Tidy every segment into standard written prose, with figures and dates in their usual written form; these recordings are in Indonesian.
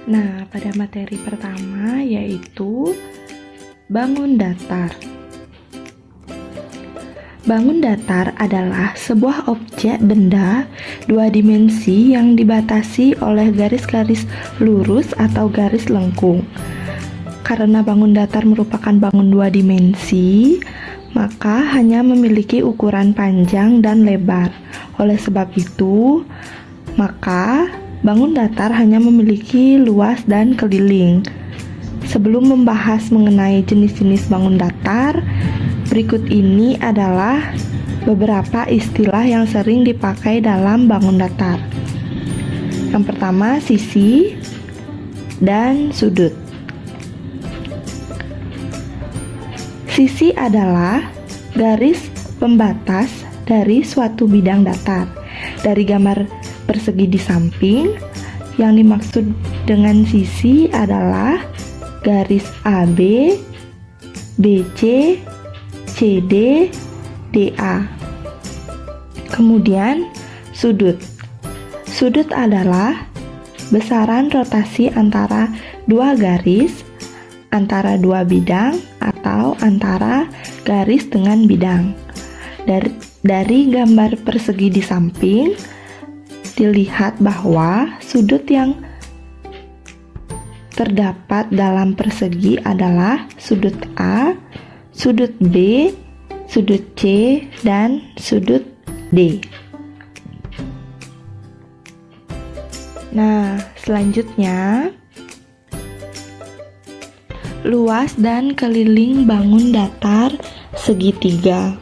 Nah, pada materi pertama yaitu bangun datar. Bangun datar adalah sebuah objek benda dua dimensi yang dibatasi oleh garis-garis lurus atau garis lengkung. Karena bangun datar merupakan bangun dua dimensi, maka hanya memiliki ukuran panjang dan lebar. Oleh sebab itu, maka bangun datar hanya memiliki luas dan keliling. Sebelum membahas mengenai jenis-jenis bangun datar, berikut ini adalah beberapa istilah yang sering dipakai dalam bangun datar. Yang pertama, sisi dan sudut. Sisi adalah garis pembatas dari suatu bidang datar. Dari gambar persegi di samping, yang dimaksud dengan sisi adalah garis AB, BC, CD, DA. Kemudian sudut. Sudut adalah besaran rotasi antara dua garis, antara dua bidang, atau antara garis dengan bidang. Dari gambar persegi di samping, dilihat bahwa sudut yang terdapat dalam persegi adalah sudut A, sudut B, sudut C, dan sudut D. Nah, selanjutnya luas dan keliling bangun datar segitiga.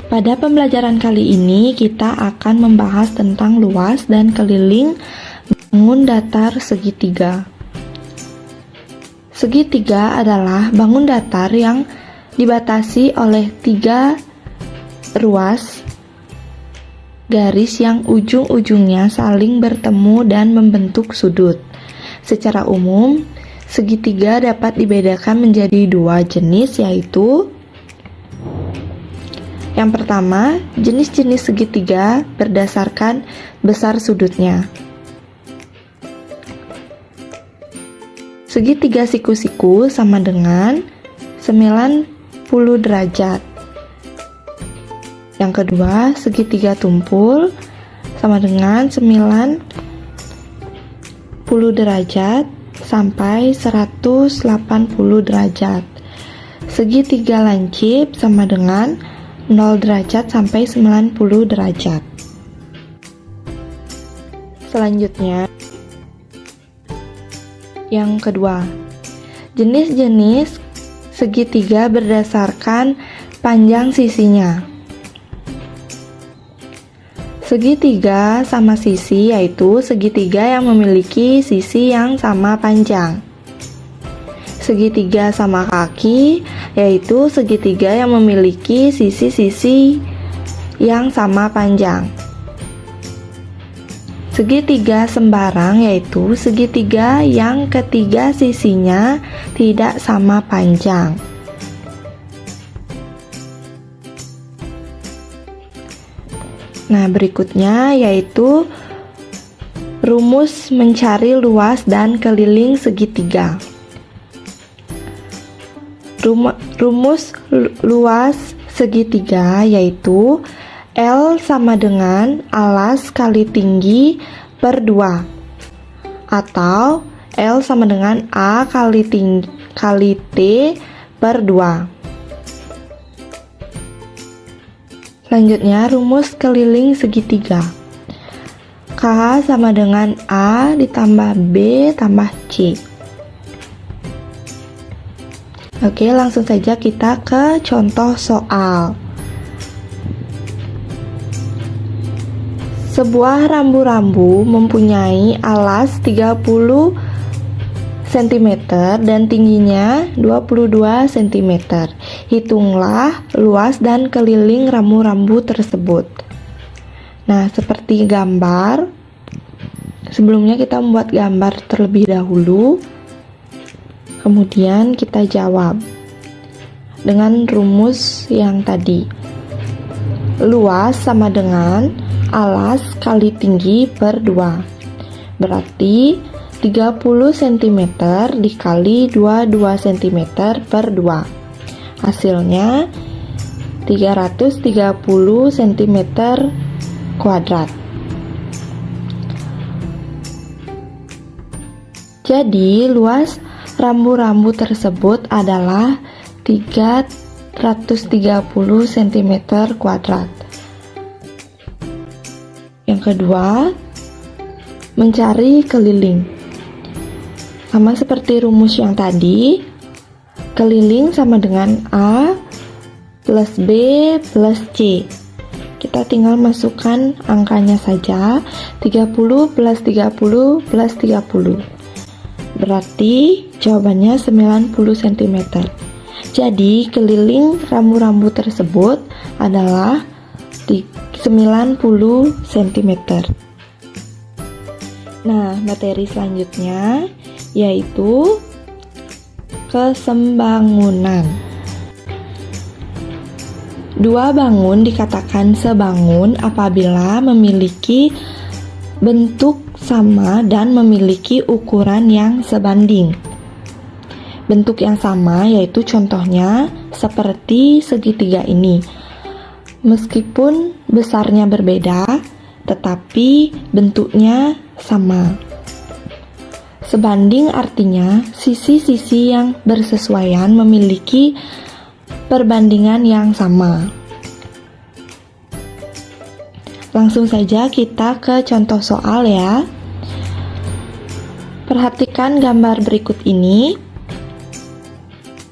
Pada pembelajaran kali ini kita akan membahas tentang luas dan keliling bangun datar segitiga. Segitiga adalah bangun datar yang dibatasi oleh tiga ruas garis yang ujung-ujungnya saling bertemu dan membentuk sudut. Secara umum, segitiga dapat dibedakan menjadi dua jenis, yaitu yang pertama, jenis-jenis segitiga berdasarkan besar sudutnya. Segitiga siku-siku sama dengan 90 derajat. Yang kedua, segitiga tumpul sama dengan 90 derajat sampai 180 derajat. Segitiga lancip sama dengan 0 derajat sampai 90 derajat. Selanjutnya, yang kedua, jenis-jenis segitiga berdasarkan panjang sisinya. Segitiga sama sisi yaitu segitiga yang memiliki sisi yang sama panjang. Segitiga sama kaki yaitu segitiga yang memiliki sisi-sisi yang sama panjang. Segitiga sembarang yaitu segitiga yang ketiga sisinya tidak sama panjang. Nah, berikutnya yaitu rumus mencari luas dan keliling segitiga. Rumus luas segitiga yaitu L sama dengan alas kali tinggi per 2, atau L sama dengan A kali T per 2. Selanjutnya, rumus keliling segitiga. K sama dengan A ditambah B tambah C. Oke, langsung saja kita ke contoh soal. Sebuah rambu-rambu mempunyai alas 30 cm dan tingginya 22 cm. Hitunglah luas dan keliling rambu-rambu tersebut. Nah, seperti gambar, sebelumnya kita membuat gambar terlebih dahulu, kemudian kita jawab dengan rumus yang tadi. Luas sama dengan alas kali tinggi per 2. Berarti cm dikali 22 cm per 2. Hasilnya 330 cm kuadrat. Jadi luas rambu-rambu tersebut adalah 330 cm kuadrat. Yang kedua, mencari keliling. Sama seperti rumus yang tadi, keliling sama dengan A plus B plus C. Kita tinggal masukkan angkanya saja, 30 plus 30 plus 30. Berarti jawabannya 90 cm. Jadi keliling rambu-rambu tersebut adalah 90 cm. Nah, materi selanjutnya yaitu kesembangunan. Dua bangun dikatakan sebangun apabila memiliki bentuk sama dan memiliki ukuran yang sebanding. Bentuk yang sama yaitu contohnya seperti segitiga ini. Meskipun besarnya berbeda, tetapi bentuknya sama. Sebanding artinya sisi-sisi yang bersesuaian memiliki perbandingan yang sama. Langsung saja kita ke contoh soal ya. Perhatikan gambar berikut ini.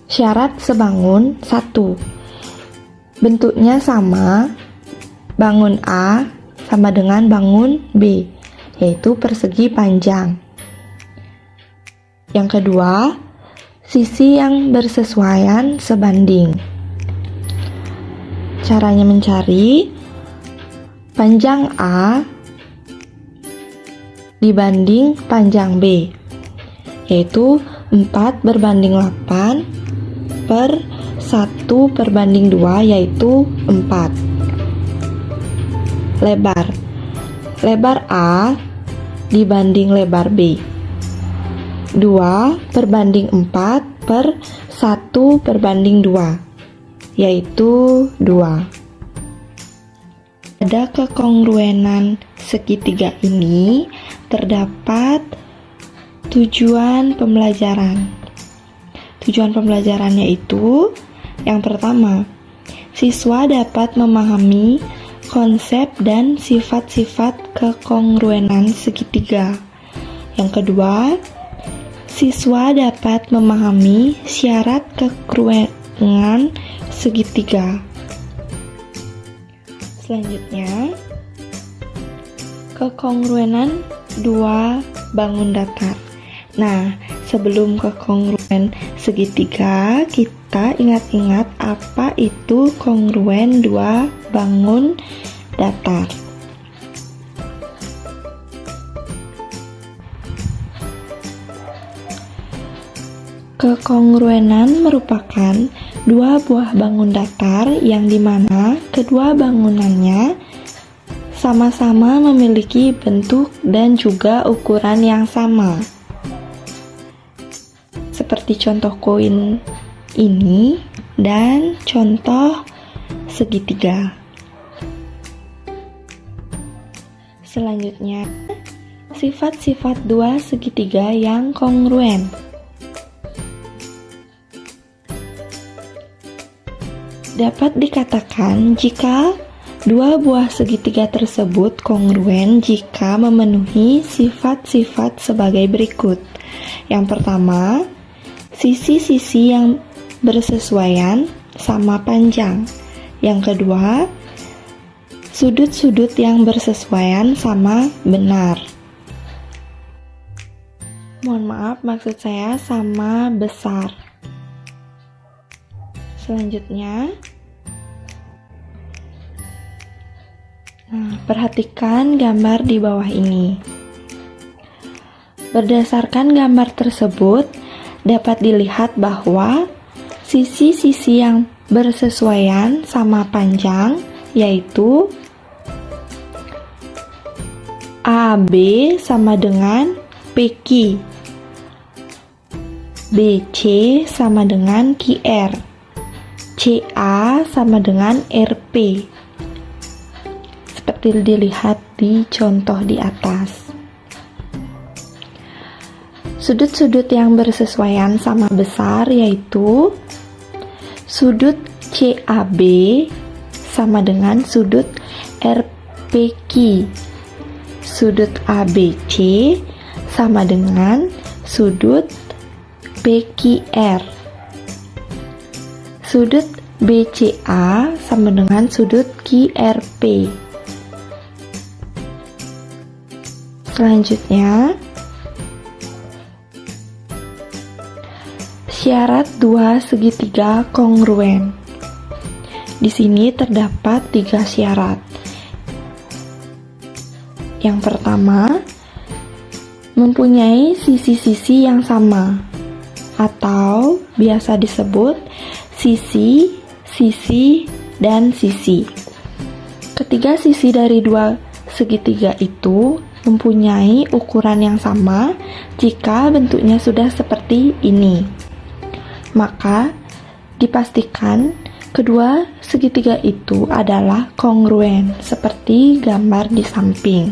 Syarat sebangun 1. Bentuknya sama, bangun A sama dengan bangun B, yaitu persegi panjang. Yang kedua, sisi yang bersesuaian sebanding. Caranya mencari panjang A dibanding panjang B, yaitu 4 berbanding 8 per 1 berbanding 2, yaitu 4. Lebar A dibanding lebar B, 2 berbanding 4 per 1 berbanding 2, yaitu 2. Pada kekongruenan segitiga ini terdapat tujuan pembelajaran. Tujuan pembelajarannya itu, yang pertama, siswa dapat memahami konsep dan sifat-sifat kekongruenan segitiga. Yang kedua, siswa dapat memahami syarat kekongruenan segitiga. Selanjutnya, kekongruenan dua bangun datar. Nah, sebelum kekongruen segitiga, kita ingat-ingat apa itu kongruen dua bangun datar. Kekongruenan merupakan dua buah bangun datar yang dimana kedua bangunannya sama-sama memiliki bentuk dan juga ukuran yang sama. Seperti contoh koin ini dan contoh segitiga. Selanjutnya, sifat-sifat dua segitiga yang kongruen. Dapat dikatakan jika dua buah segitiga tersebut kongruen jika memenuhi sifat-sifat sebagai berikut. Yang pertama, sisi-sisi yang bersesuaian sama panjang. Yang kedua, sudut-sudut yang bersesuaian sama benar. Mohon maaf, maksud saya sama besar. Selanjutnya, perhatikan gambar di bawah ini. Berdasarkan gambar tersebut, dapat dilihat bahwa sisi-sisi yang bersesuaian sama panjang yaitu AB sama dengan PQ. BC sama dengan QR. CA sama dengan RP. Seperti dilihat di contoh di atas. Sudut-sudut yang bersesuaian sama besar yaitu sudut CAB sama dengan sudut RPQ. Sudut ABC sama dengan sudut PQR. Sudut BCA sama dengan sudut QRP. Selanjutnya, syarat dua segitiga kongruen. Di sini terdapat 3 syarat. Yang pertama, mempunyai sisi-sisi yang sama, atau biasa disebut sisi, sisi, dan sisi. Ketiga sisi dari dua segitiga itu mempunyai ukuran yang sama jika bentuknya sudah seperti ini. Maka, dipastikan kedua segitiga itu adalah kongruen, seperti gambar di samping.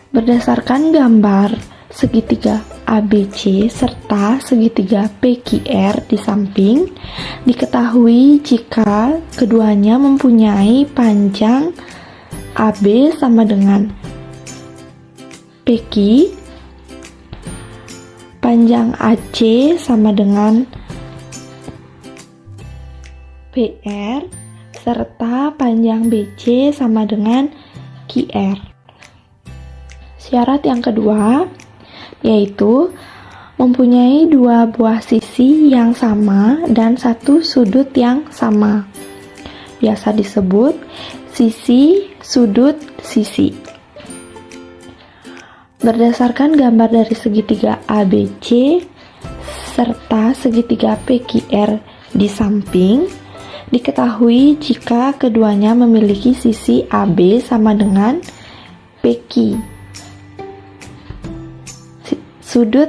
Berdasarkan gambar segitiga ABC serta segitiga PQR di samping, diketahui jika keduanya mempunyai panjang AB sama dengan PQ, panjang AC sama dengan PR, serta panjang BC sama dengan QR. Syarat yang kedua yaitu mempunyai 2 buah sisi yang sama dan 1 sudut yang sama. Biasa disebut sisi, sudut, sisi. Berdasarkan gambar dari segitiga ABC serta segitiga PQR di samping, diketahui jika keduanya memiliki sisi AB sama dengan PQ. Sudut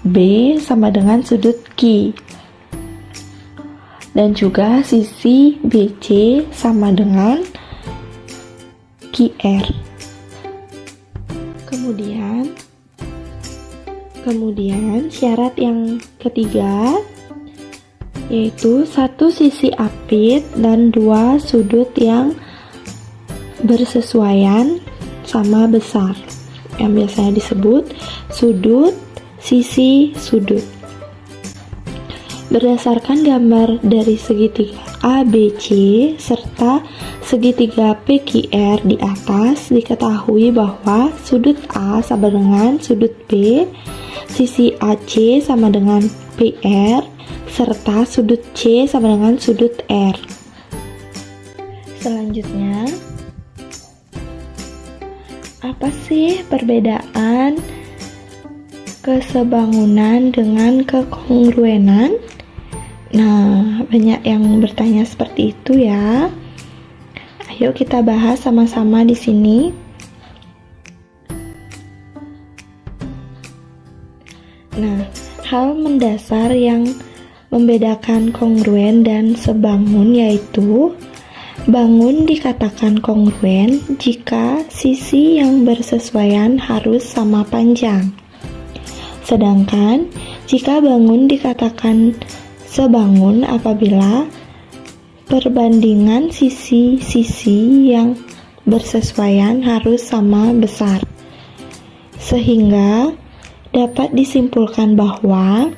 B sama dengan sudut Q. Dan juga sisi BC sama dengan QR. Kemudian syarat yang ketiga yaitu 1 sisi apit dan 2 sudut yang bersesuaian sama besar, yang biasanya disebut sudut, sisi, sudut. Berdasarkan gambar dari segitiga ABC serta segitiga PQR di atas, diketahui bahwa sudut A sama dengan sudut B, sisi AC sama dengan PR, serta sudut C sama dengan sudut R. Selanjutnya, apa sih perbedaan kesebangunan dengan kekongruenan? Nah, banyak yang bertanya seperti itu ya. Ayo kita bahas sama-sama di sini. Nah, hal mendasar yang membedakan kongruen dan sebangun yaitu bangun dikatakan kongruen jika sisi yang bersesuaian harus sama panjang. Sedangkan jika bangun dikatakan sebangun apabila perbandingan sisi-sisi yang bersesuaian harus sama besar. Sehingga dapat disimpulkan bahwa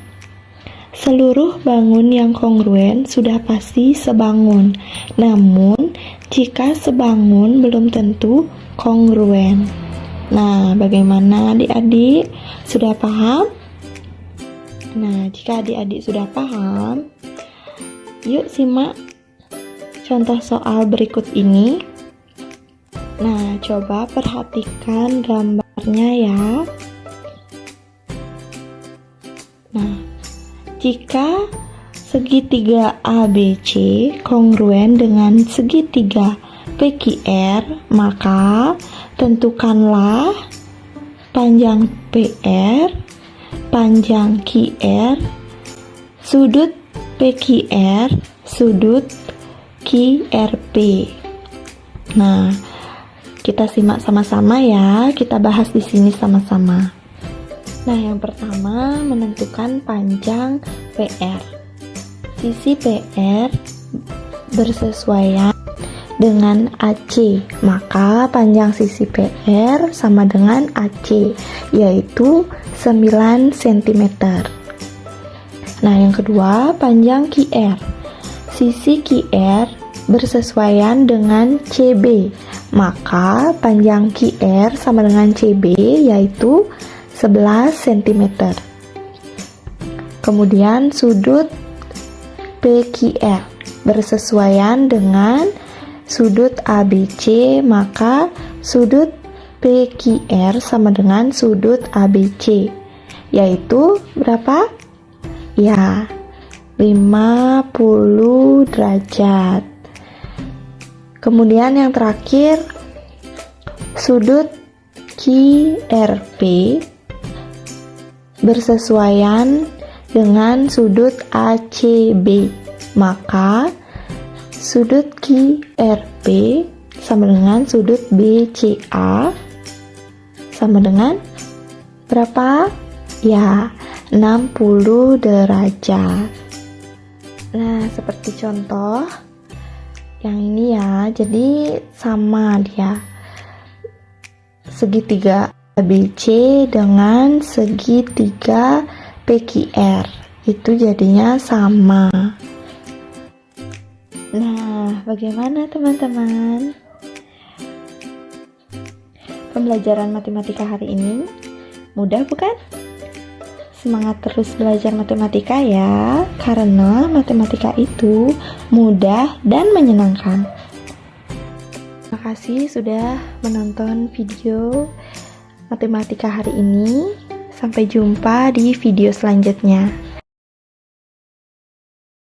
seluruh bangun yang kongruen sudah pasti sebangun. Namun, jika sebangun belum tentu kongruen. Nah, bagaimana adik-adik? Sudah paham? Nah, jika adik-adik sudah paham, yuk simak contoh soal berikut ini. Nah, coba perhatikan gambarnya ya. Nah, jika segitiga ABC kongruen dengan segitiga PQR, maka tentukanlah panjang PR, panjang QR, sudut PQR, sudut QRP. Nah, kita simak sama-sama ya, kita bahas di sini sama-sama. Nah, yang pertama menentukan panjang PR. Sisi PR bersesuaian dengan AC, maka panjang sisi PR sama dengan AC, yaitu 9 cm. Nah, yang kedua, panjang QR. Sisi QR bersesuaian dengan CB, maka panjang QR sama dengan CB, yaitu 11 cm. Kemudian sudut PQR bersesuaian dengan sudut ABC, maka sudut PQR sama dengan sudut ABC, yaitu berapa? Ya, 50 derajat. Kemudian yang terakhir, sudut QRP bersesuaian dengan sudut ACB, maka sudut QRP sama dengan sudut BCA sama dengan berapa? Ya, 60 derajat. Nah, seperti contoh yang ini ya, jadi sama dia. Segitiga ABC dengan segitiga PQR, itu jadinya sama. Nah, bagaimana teman-teman? Pembelajaran matematika hari ini mudah bukan? Semangat terus belajar matematika ya, karena matematika itu mudah dan menyenangkan. Terima kasih sudah menonton video matematika hari ini. Sampai jumpa di video selanjutnya.